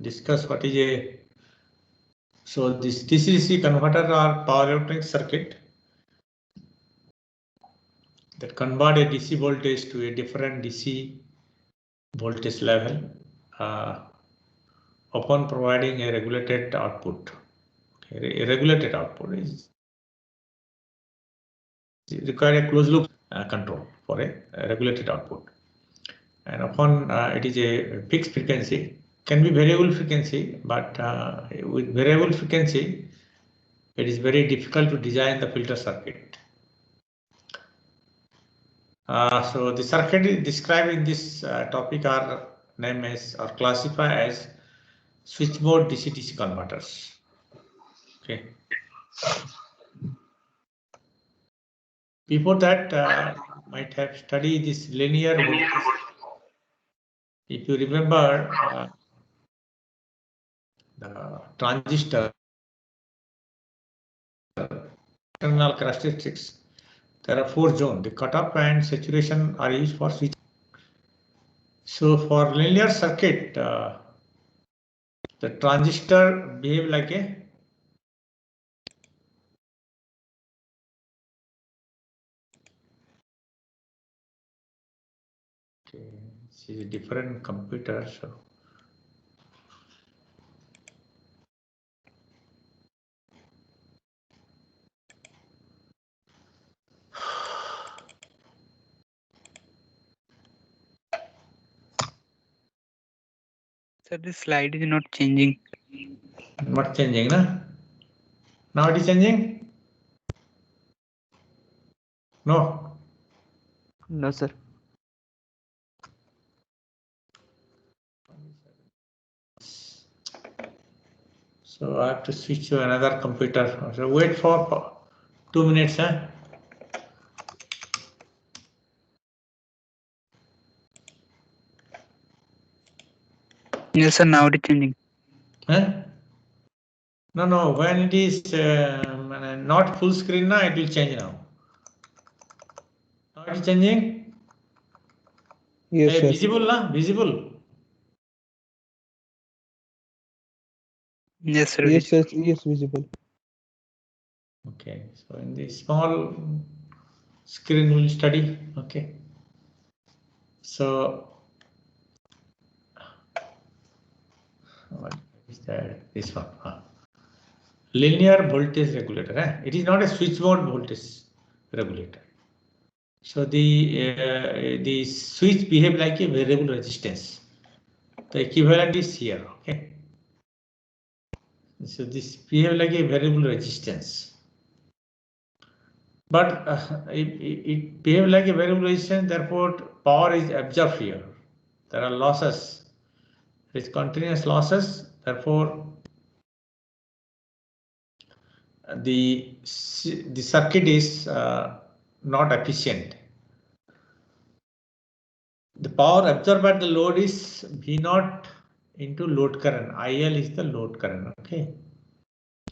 discuss what is a. So this DC-DC converter or power electronic circuit that convert a DC voltage to a different DC voltage level upon providing a regulated output. Okay, a regulated output is require a closed loop control for a regulated output, and upon it is a fixed frequency, can be variable frequency, but with variable frequency it is very difficult to design the filter circuit. So the circuit described in this topic are named as or classified as switch mode DC-DC converters. Okay. Before that, might have studied this linear voltage. If you remember the transistor internal characteristics, there are 4 zones. The cutoff and saturation are used for switch. So for linear circuit, the transistor behave like a this is a different computer. So Sir, this slide is not changing. Not changing, na? Now it is changing? No. No, sir. So I have to switch to another computer. So wait for 2 minutes, huh? Yes, sir. Now it is changing. Huh? No. When it is not full screen, now it will change now. Now it is changing. Yes, sir. Visible, na? Visible. Yes, sir. Yes, sir. Yes, visible. Okay. So in the small screen we'll study. Okay. So what is that? This one. Linear voltage regulator. It is not a switch mode voltage regulator. So the switch behave like a variable resistance. The equivalent is here. Okay. So this behave like a variable resistance. But it behave like a variable resistance. Therefore, power is absorbed here. There are losses. There is continuous losses. Therefore, the circuit is not efficient. The power absorbed by the load is V0 into load current. IL is the load current. Okay.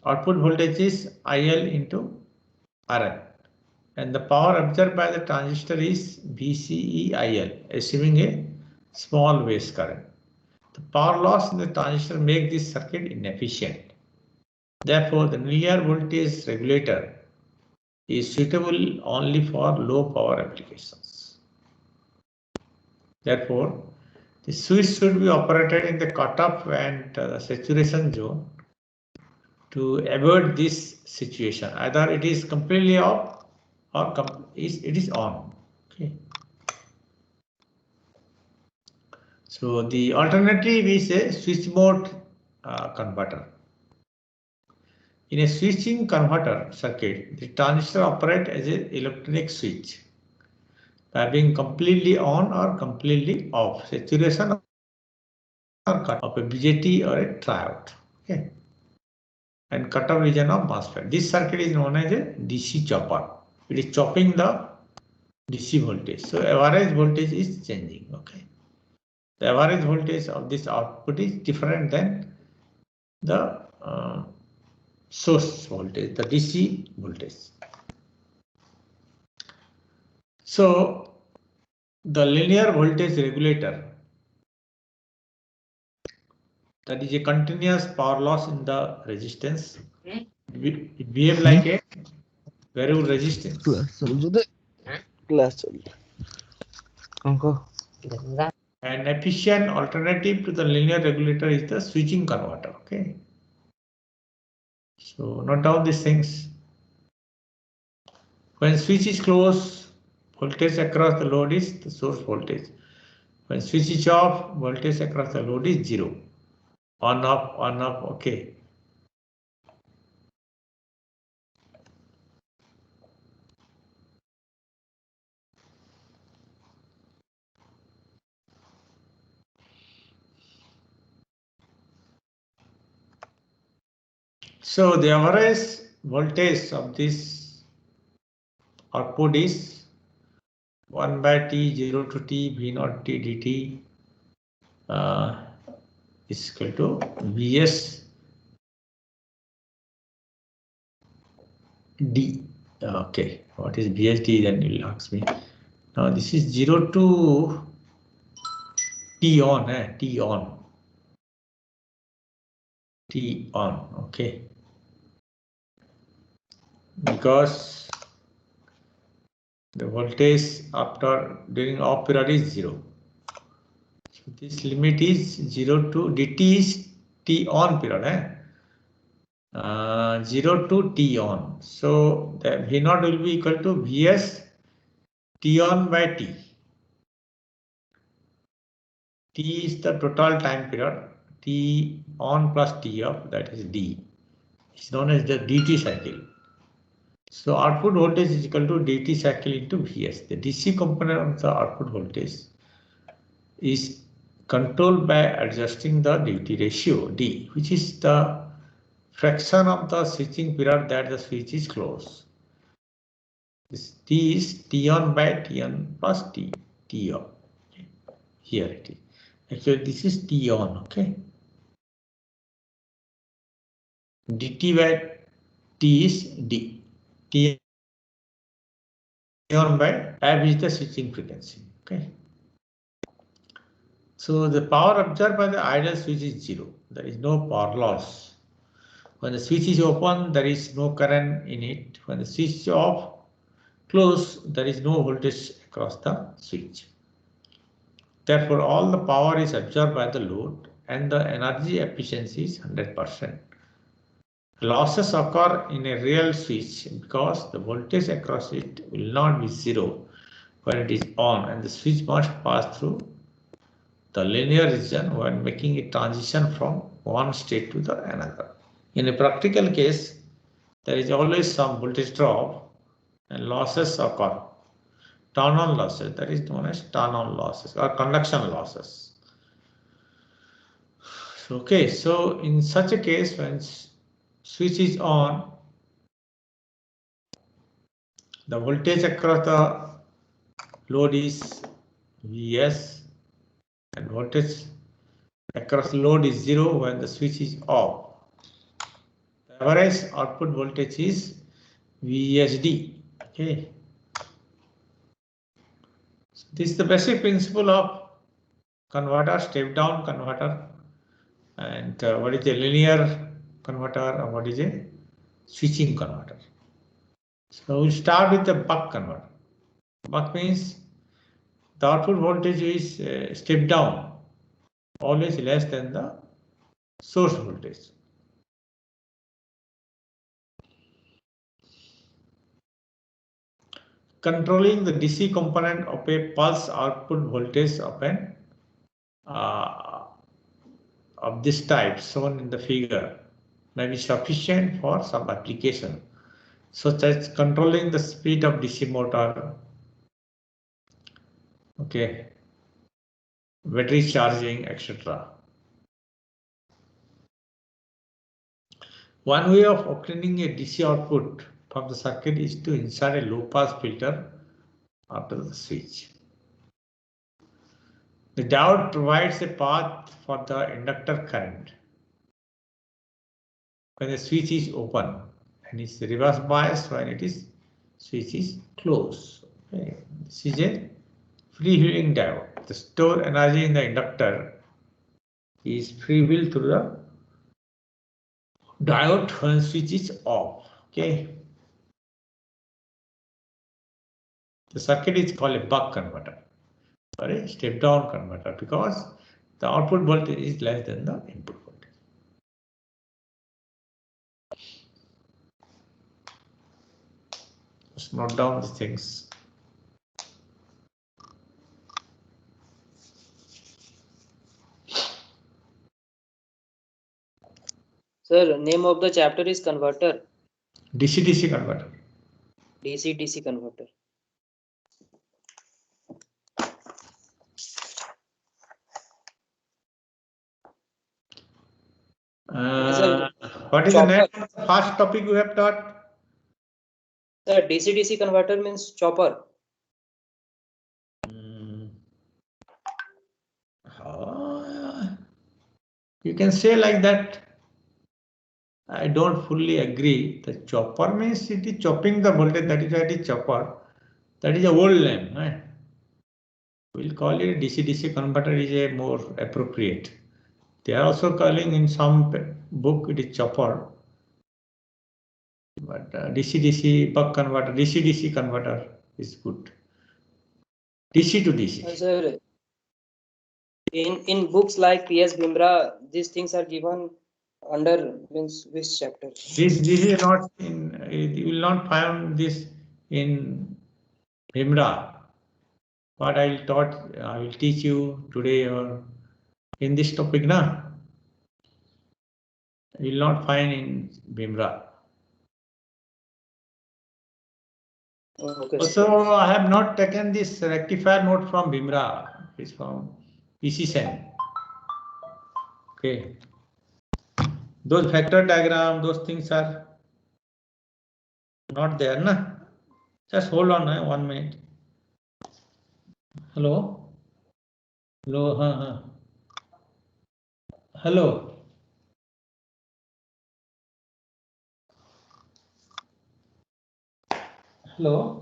Output voltage is IL into RL. And the power absorbed by the transistor is VCEIL, assuming a small base current. The power loss in the transistor makes this circuit inefficient. Therefore, the linear voltage regulator is suitable only for low power applications. Therefore, the switch should be operated in the cutoff and saturation zone to avoid this situation. Either it is completely off or it is on. Okay. So the alternative is a switch mode converter. In a switching converter circuit, the transistor operates as an electronic switch by being completely on or completely off, saturation or cut of a BJT or a triode. Okay. And cutoff region of MOSFET. This circuit is known as a DC chopper. It is chopping the DC voltage. So average voltage is changing. Okay. The average voltage of this output is different than the source voltage, the DC voltage. So the linear voltage regulator that is a continuous power loss in the resistance. It behave like a variable resistance. An efficient alternative to the linear regulator is the switching converter. Okay. So note down these things. When switch is closed, voltage across the load is the source voltage. When switch is off, voltage across the load is 0. On off, okay. So the average voltage of this output is 1 by T 0 to T V0 T dt is equal to Vs D. Okay, what is VSD? Then you'll ask me. Now this is 0 to T on, T on. T on, okay. Because the voltage after during off period is 0. So this limit is 0 to dt is T on period. 0 to T on. So the V0 will be equal to Vs T on by T. T is the total time period. T on plus T off, that is D. It's known as the DT cycle. So output voltage is equal to DT cycle into Vs. The DC component of the output voltage is controlled by adjusting the duty ratio D, which is the fraction of the switching period that the switch is closed. This T is T on by T on plus T off. Here it is. Actually, this is T on, okay. dt by T is D. T on by F is the switching frequency, okay. So the power absorbed by the idle switch is 0. There is no power loss. When the switch is open, there is no current in it. When the switch is off, closed, there is no voltage across the switch. Therefore, all the power is absorbed by the load and the energy efficiency is 100%. Losses occur in a real switch because the voltage across it will not be 0 when it is on, and the switch must pass through the linear region when making a transition from one state to the another. In a practical case, there is always some voltage drop and losses occur. Turn-on losses, that is known as turn-on losses or conduction losses. Okay, so in such a case, when switch is on, the voltage across the load is Vs and voltage across the load is 0 when the switch is off. The average output voltage is VSD. Okay. So this is the basic principle of converter, step down converter, and what is a linear converter and what is a switching converter. So we'll start with the buck converter. Buck means the output voltage is step down, always less than the source voltage. Controlling the DC component of a pulse output voltage of an of this type shown in the figure may be sufficient for some application, such as controlling the speed of DC motor, okay, battery charging, etc. One way of obtaining a DC output from the circuit is to insert a low-pass filter after the switch. The diode provides a path for the inductor current when the switch is open and is reverse bias when it is switch is closed. Okay. This is a freewheeling diode. The stored energy in the inductor is free wheel through the diode when switch is off. Okay. The circuit is called a buck converter, or a step down converter, because the output voltage is less than the input voltage. Let's note down these things. Sir, name of the chapter is converter. DC-DC converter. DC-DC converter. What is the next first topic we have taught? Sir, DC-DC converter means chopper. You can say like that. I don't fully agree. The chopper means it is chopping the voltage. That is why it is chopper. That is a old name. Right? We'll call it DC-DC converter is a more appropriate. They are also calling in some book it is chopper. But DC-DC buck converter, DC-DC converter is good. DC to DC. Sir, in books like P.S. Bhimra, these things are given under means which chapter? This is not in. You will not find this in Bhimra. What I will teach you today or in this topic, na? You will not find in Bhimra. Okay. Also, I have not taken this rectifier note from Bhimra. It's from PC Sen. Okay. Those vector diagram, those things are not there, na? Just hold on, 1 minute. Hello. Hello. Hello. Hello.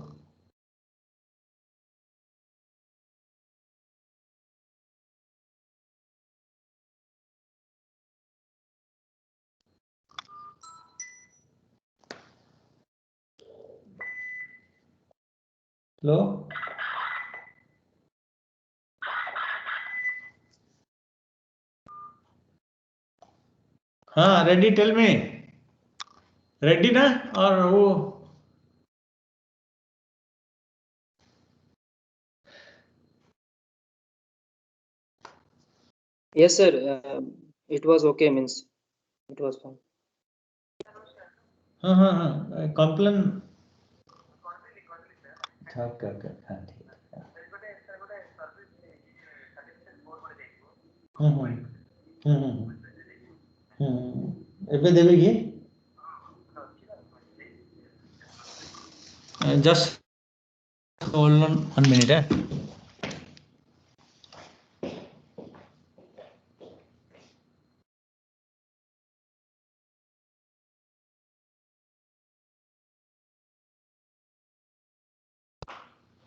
Hello. Ready? Tell me. Ready, na? Or who? Yes, sir. It was okay. Means it was fine. Complain. ଏବେ ଦେବେ କି? Just hold on 1 minute.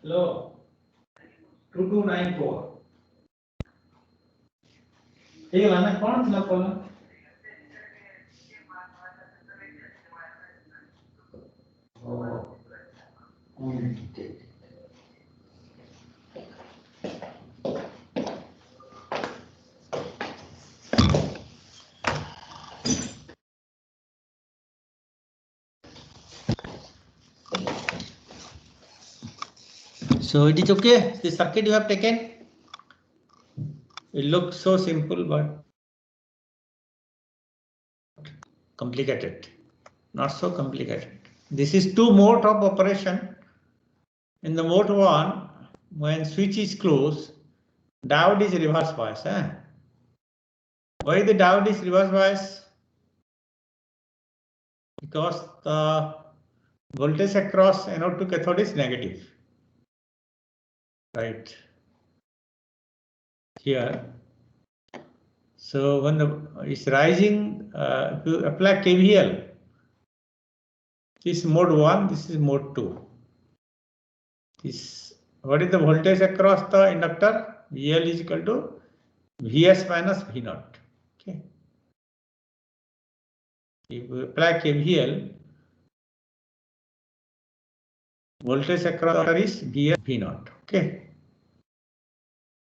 Hello. 2294. ठीक है ना? कौन सा call? So it is okay. The circuit you have taken. It looks so simple, but complicated. Not so complicated. This is 2 mode of operation. In the mode 1, when switch is closed, diode is reverse bias. Why the diode is reverse bias? Because the voltage across anode to cathode is negative. Right here. So when it's rising, if you apply KVL, this is mode 1, this is mode 2. What is the voltage across the inductor? VL is equal to Vs minus V naught. Okay. If we apply KVL, voltage across is Vs V naught. Okay.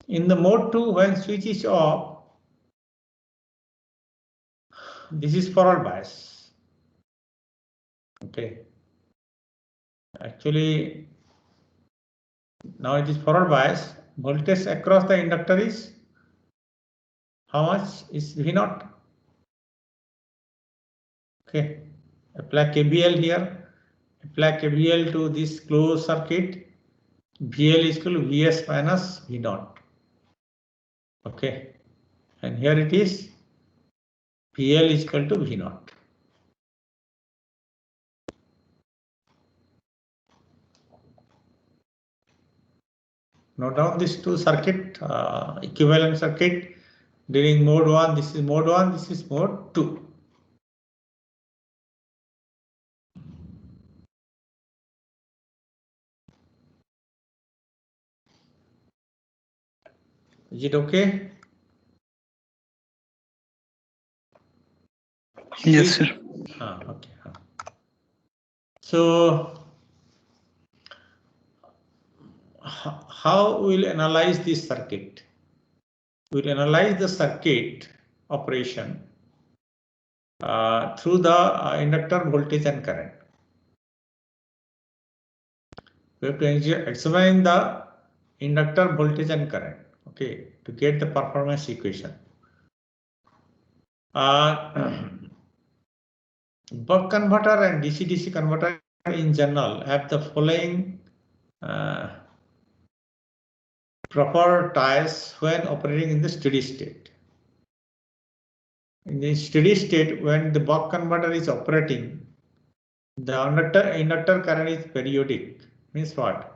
In the mode 2, when switch is off, this is forward bias. Okay. Actually, now it is forward bias. Voltage across the inductor is how much is V naught? Okay. Apply KVL here. Apply KVL to this closed circuit. VL is equal to Vs minus V naught. Okay. And here it is VL is equal to V naught. Note down these two circuit, equivalent circuit during mode 1. This is mode 1, this is mode 2. Is it okay? Yes, sir. Okay. So, how we'll analyze this circuit? We'll analyze the circuit operation through the inductor voltage and current. We have to examine the inductor voltage and current, okay, to get the performance equation. Buck converter and DC-DC converter in general have the following properties when operating in the steady state. In the steady state, when the buck converter is operating, the inductor current is periodic. Means what?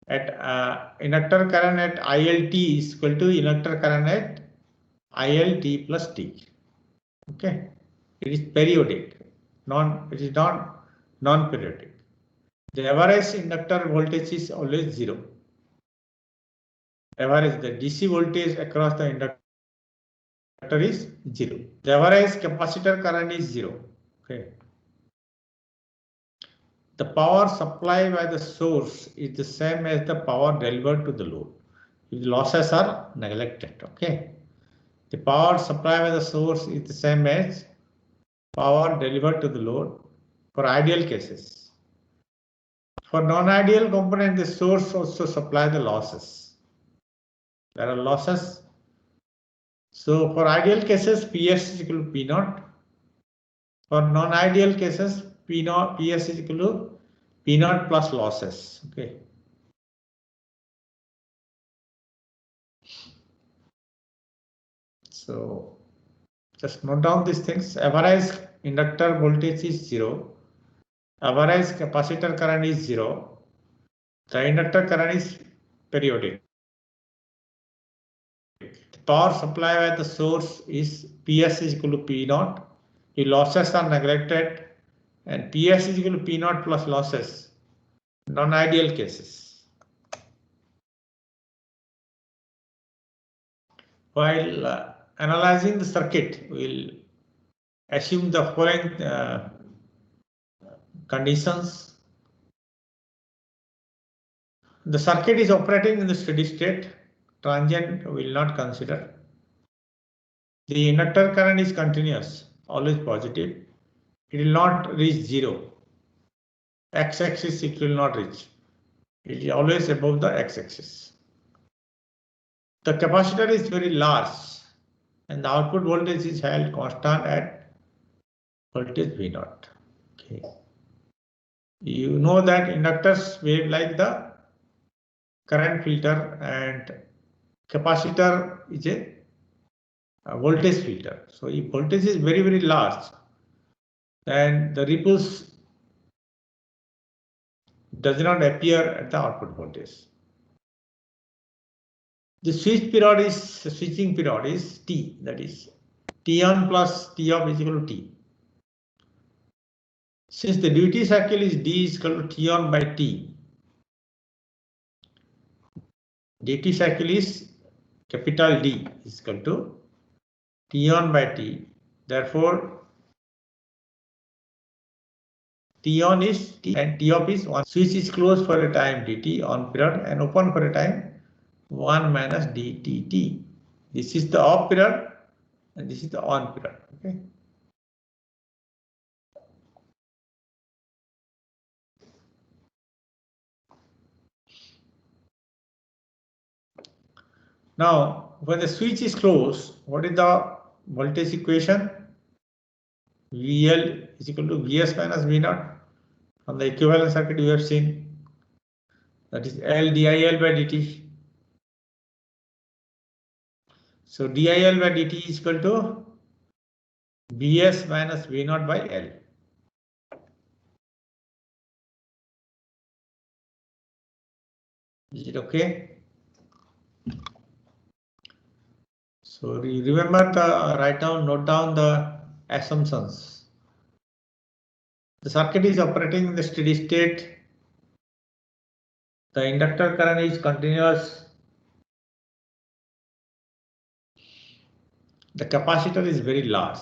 At inductor current at ILT is equal to inductor current at ILT plus T. Okay, it is periodic. It is not non-periodic. The average inductor voltage is always 0. Average, the DC voltage across the inductor is 0. The average capacitor current is 0. Okay. The power supplied by the source is the same as the power delivered to the load. If the losses are neglected. Okay. The power supplied by the source is the same as power delivered to the load for ideal cases. For non-ideal component, the source also supply the losses. There are losses. So for ideal cases, PS is equal to P naught. For non-ideal cases, PS is equal to P naught plus losses. Okay. So just note down these things. Average inductor voltage is 0. Average capacitor current is 0. The inductor current is periodic. The power supply by the source is PS is equal to P naught. If losses are neglected, and PS is equal to P naught plus losses, non-ideal cases. While analyzing the circuit, we'll assume the following conditions. The circuit is operating in the steady state. Transient will not consider. The inductor current is continuous, always positive. It will not reach 0. X-axis it will not reach. It is always above the x-axis. The capacitor is very large and the output voltage is held constant at voltage V naught. Okay. You know that inductors behave like the current filter and capacitor is a voltage filter. So if voltage is very, very large, then the ripples does not appear at the output voltage. The switching period is T, that is T on plus T off is equal to T. Since the duty cycle is D is equal to T on by T, duty cycle is capital D is equal to T on by T. Therefore, T on is T and T off is 1. Switch is closed for a time dt on period and open for a time 1 minus dtt. This is the off period and this is the on period. Okay. Now, when the switch is closed, what is the voltage equation? VL is equal to Vs minus V naught. On the equivalent circuit, we have seen that is L DIL by dt. So DIL by dt is equal to Vs minus V naught by L. Is it okay? So remember note down the assumptions. The circuit is operating in the steady state. The inductor current is continuous. The capacitor is very large.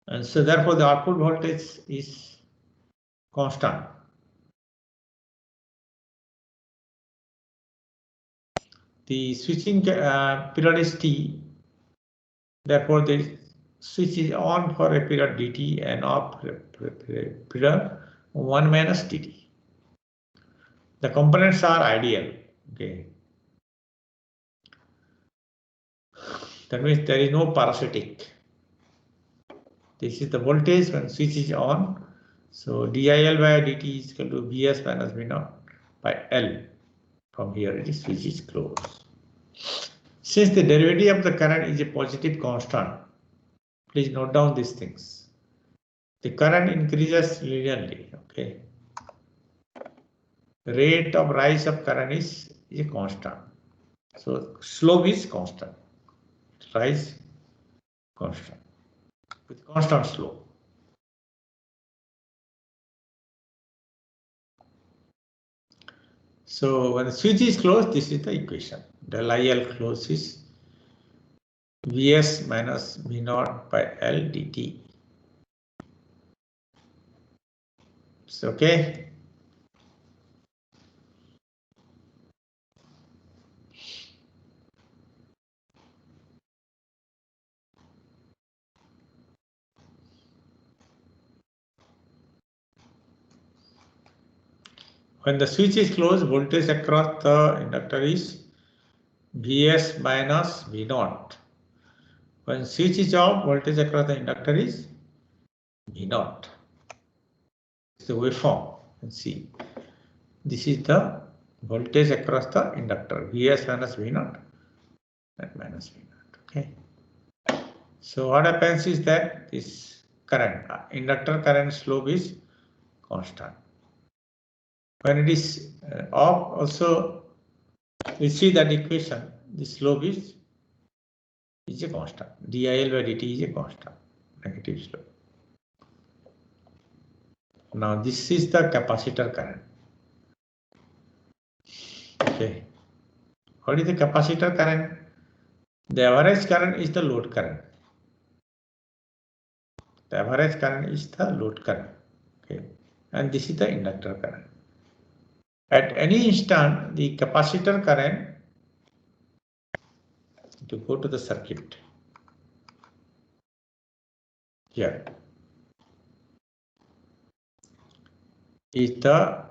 And so therefore the output voltage is constant. The switching period is T. Therefore the switch is on for a period dt and off period 1 minus dt. The components are ideal. Okay. That means there is no parasitic. This is the voltage when switch is on. So DIL by dt is equal to Vs minus V naught by L. From here it is switch is closed. Since the derivative of the current is a positive constant, please note down these things. The current increases linearly. Okay. The rate of rise of current is a constant. So slope is constant. Rise constant with constant slope. So when the switch is closed, this is the equation. Del IL closed is Vs minus V naught by L dt. It's okay. When the switch is closed, voltage across the inductor is Vs minus V naught. When switch is off, voltage across the inductor is V naught. It's the waveform. You can see this is the voltage across the inductor, Vs minus V naught and minus V naught. Okay. So what happens is that this current, inductor current slope is constant. When it is off, also we see that equation, the slope is a constant. DIL by dt is a constant, negative slope. Now this is the capacitor current. Okay. What is the capacitor current? The average current is the load current. The average current is the load current. Okay. And this is the inductor current. At any instant, the capacitor current, to go to the circuit here, is the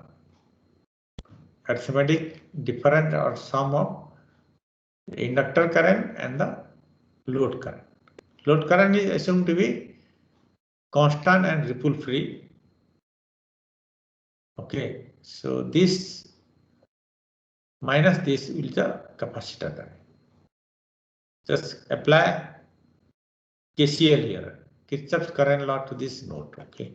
arithmetic difference or sum of the inductor current and the load current. Load current is assumed to be constant and ripple free. Okay, so this minus this will be the capacitor current. Just apply KCL here, Kirchhoff's current law to this node. Okay.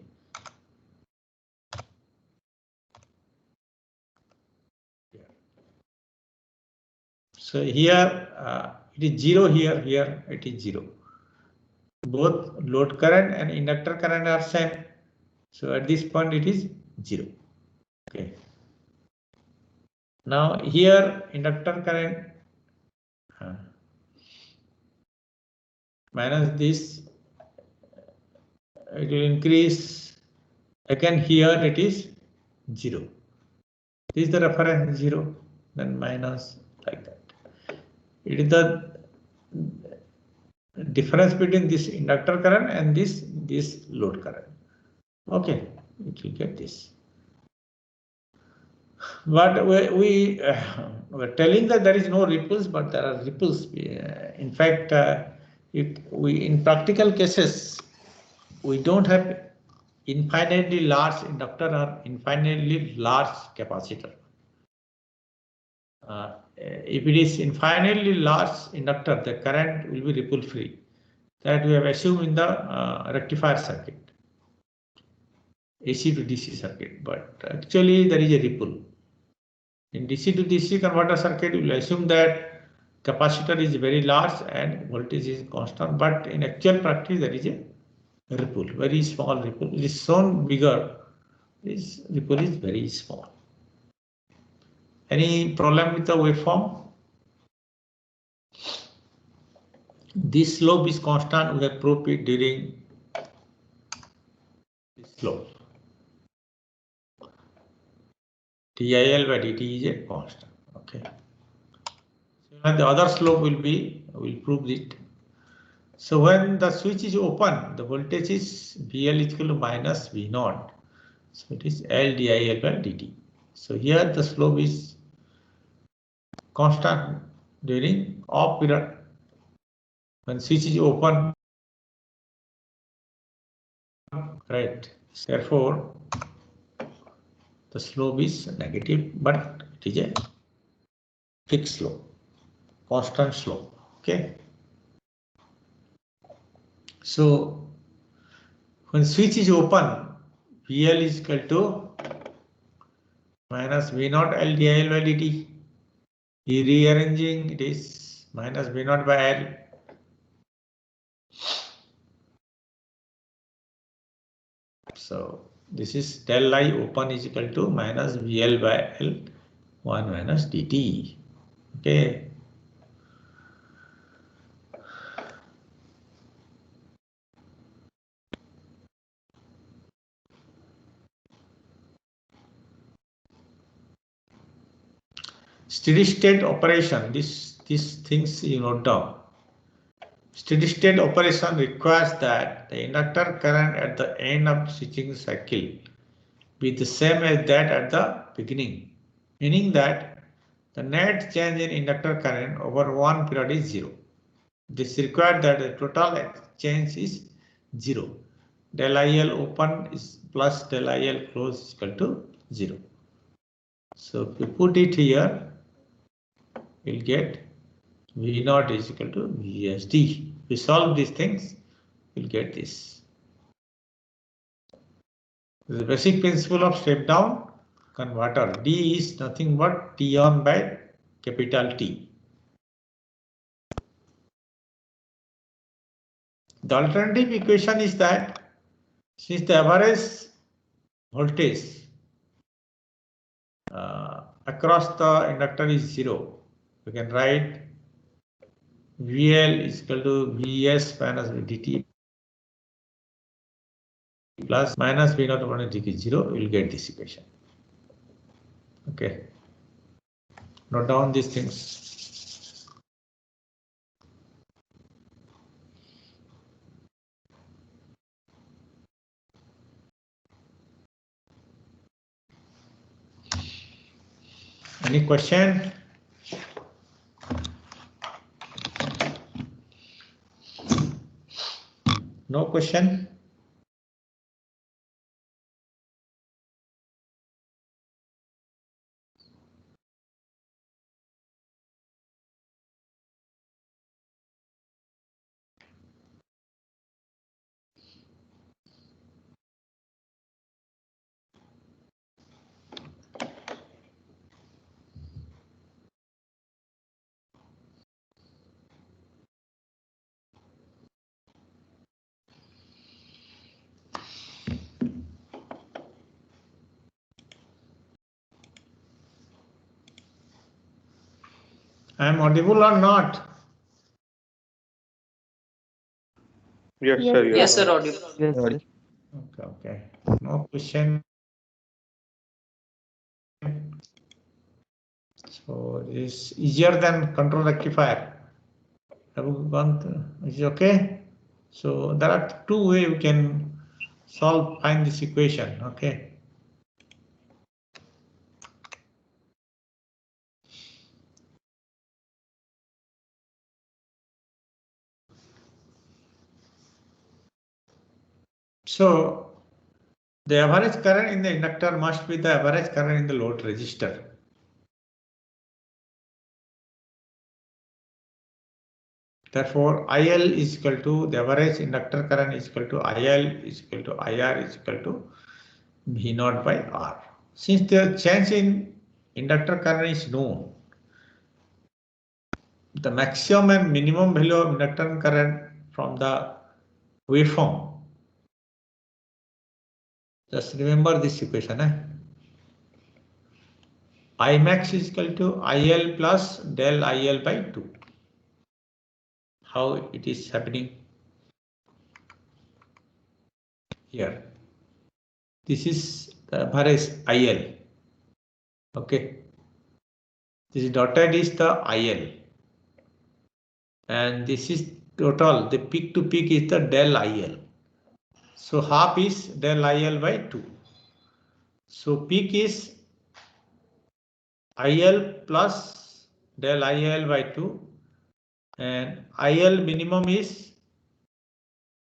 So here it is 0, here it is 0. Both load current and inductor current are same. So at this point it is 0. Okay. Now here inductor current minus this, it will increase. Again here it is 0. This is the reference 0, then minus, like that. It is the difference between this inductor current and this load current. Okay, it will get this. But we were telling that there is no ripples, but there are ripples. In fact, in practical cases, we don't have infinitely large inductor or infinitely large capacitor. If it is infinitely large inductor, the current will be ripple free. That we have assumed in the rectifier circuit, AC to DC circuit, but actually there is a ripple. In DC to DC converter circuit, we will assume that capacitor is very large and voltage is constant, but in actual practice there is a ripple, very small ripple. It is shown bigger. This ripple is very small. Any problem with the waveform? This slope is constant. We have proved it during this slope. TIL by dt is a constant. Okay. So the other slope will prove it. So when the switch is open, the voltage is VL is equal to minus V0. So it is L DIL by dt. So here the slope is constant during off period. When switch is open, right? Therefore, the slope is negative, but it is a fixed slope, constant slope. Okay. So when switch is open, VL is equal to minus V0 L DIL by dt. Rearranging, it is minus V0 by L. So this is del I open is equal to minus VL by L 1 minus dt. Okay. Steady state operation, these things you note down. Steady state operation requires that the inductor current at the end of switching cycle be the same as that at the beginning, meaning that the net change in inductor current over one period is 0. This requires that the total change is 0. Del IL open is plus del IL close is equal to 0. So if you put it here, we'll get V0 is equal to VSD. If we solve these things, we'll get this. The basic principle of step down converter. D is nothing but T on by capital T. The alternative equation is that since the average voltage across the inductor is 0, we can write VL is equal to Vs minus dt plus minus V0 upon dt is 0. We will get this equation. Okay. Note down these things. Any question? No question? I am audible or not? Yes, sir. You Yes, are sir, audible. Yes, sir. Okay. No question. So it's easier than control rectifier. Have you gone through? Is it okay? So there are two ways we can find this equation. Okay. So the average current in the inductor must be the average current in the load resistor. Therefore, IL is equal to the average inductor current is equal to IL is equal to IR is equal to V naught by R. Since the change in inductor current is known, the maximum and minimum value of inductor current from the waveform. Just remember this equation. I max is equal to IL plus del IL by 2. How it is happening here. This is the average IL. Okay. This dotted is the IL. And this is total. The peak to peak is the del IL. So half is del IL by 2. So peak is IL plus del IL by 2 and IL minimum is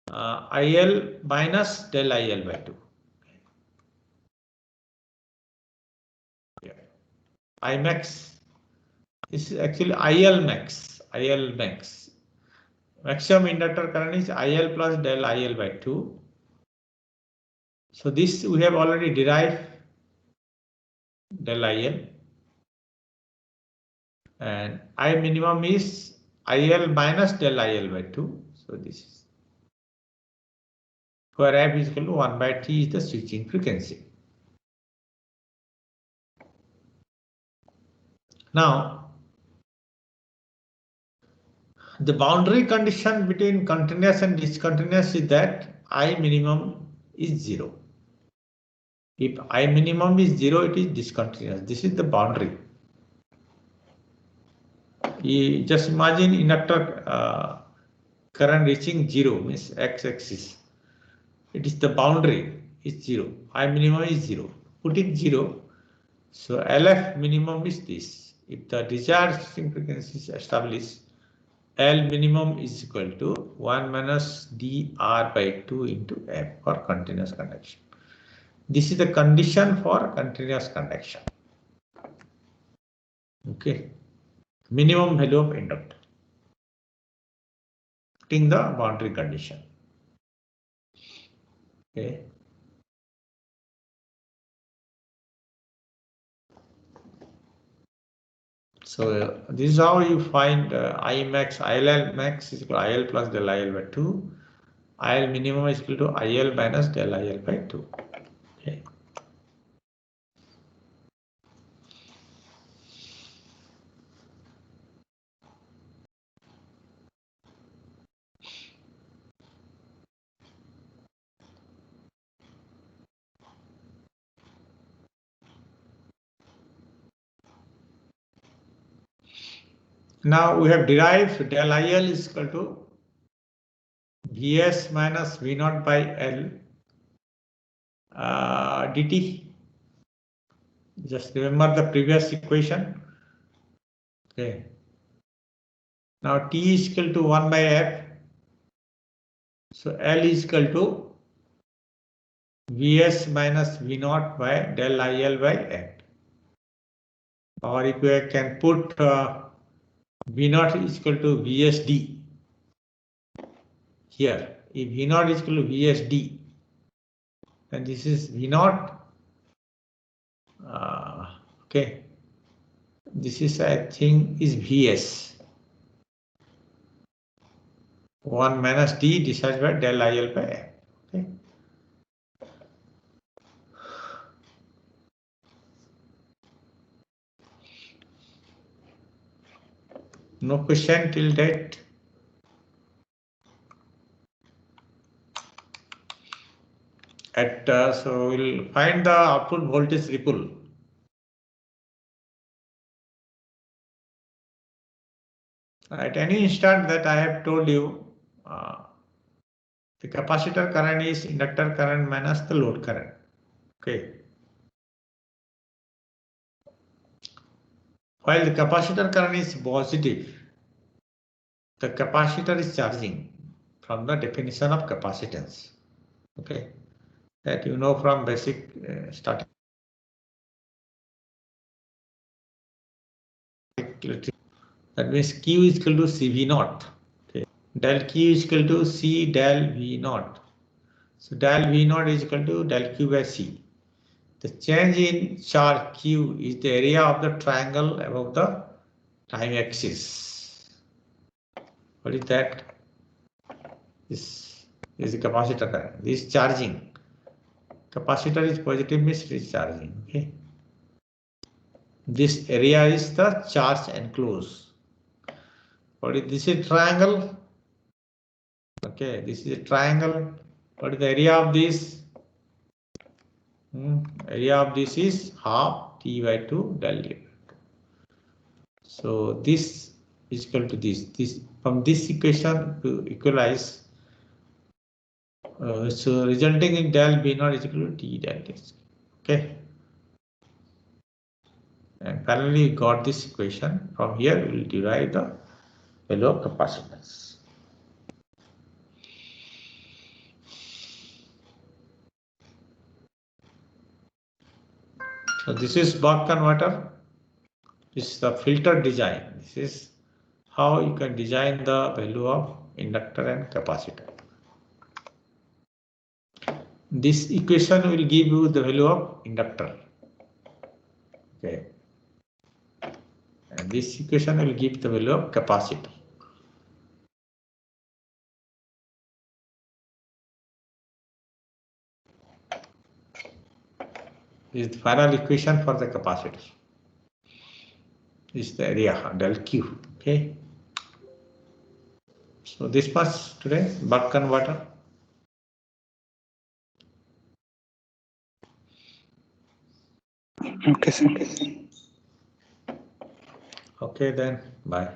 IL minus del IL by 2. Yeah. I max. This is actually IL max. IL max. Maximum inductor current is IL plus del IL by 2. So this we have already derived del IL. And I minimum is IL minus del IL by 2. So this is where F is equal to 1 by T is the switching frequency. Now, the boundary condition between continuous and discontinuous is that I minimum is 0. If I minimum is 0, it is discontinuous. This is the boundary. You just imagine inductor current reaching 0 means x-axis. It is the boundary is 0. I minimum is 0. Put it 0. So LF minimum is this. If the desired switching frequency is established, L minimum is equal to 1 minus dr by 2 into F for continuous conduction. This is the condition for continuous conduction. Okay. Minimum value of inductor. Putting the boundary condition. Okay. So this is how you find I max, IL max is equal to IL plus del IL by 2. IL minimum is equal to IL minus del IL by 2. Okay. Now we have derived del IL is equal to Vs minus V naught by L dt. Just remember the previous equation. Okay. Now T is equal to 1 by F. So L is equal to Vs minus V naught by del IL by F. Or if we can put V naught is equal to VSD here. If V naught is equal to VSD, then this is V naught. Okay. This is, I think, is Vs. 1 minus D discharged by del IL by F. Okay. No question till date. at so we'll find the output voltage ripple. At any instant that I have told you, the capacitor current is inductor current minus the load current. Okay. While the capacitor current is positive, the capacitor is charging from the definition of capacitance. Okay, that you know from basic static. That means Q is equal to CV naught. Okay. Del Q is equal to C del V naught. So del V naught is equal to del Q by C. The change in charge Q is the area of the triangle above the time axis. What is that? This is the capacitor current. This is charging. Capacitor is positive, means it is charging. Okay. This area is the charge enclosed. What is this? Is triangle. Okay, this is a triangle. What is the area of this? Area of this is half T by 2 del D. So this is equal to this. This from this equation to equalize. So resulting in del B naught is equal to T del D. Okay. And finally, we got this equation. From here, we will derive the value of capacitance. So this is buck converter. This is the filter design. This is how you can design the value of inductor and capacitor. This equation will give you the value of inductor. Okay. And this equation will give the value of capacitor. This is the final equation for the capacitor. This is the area del Q. Okay. So this much today, buck converter. Okay, sir. Okay then, bye.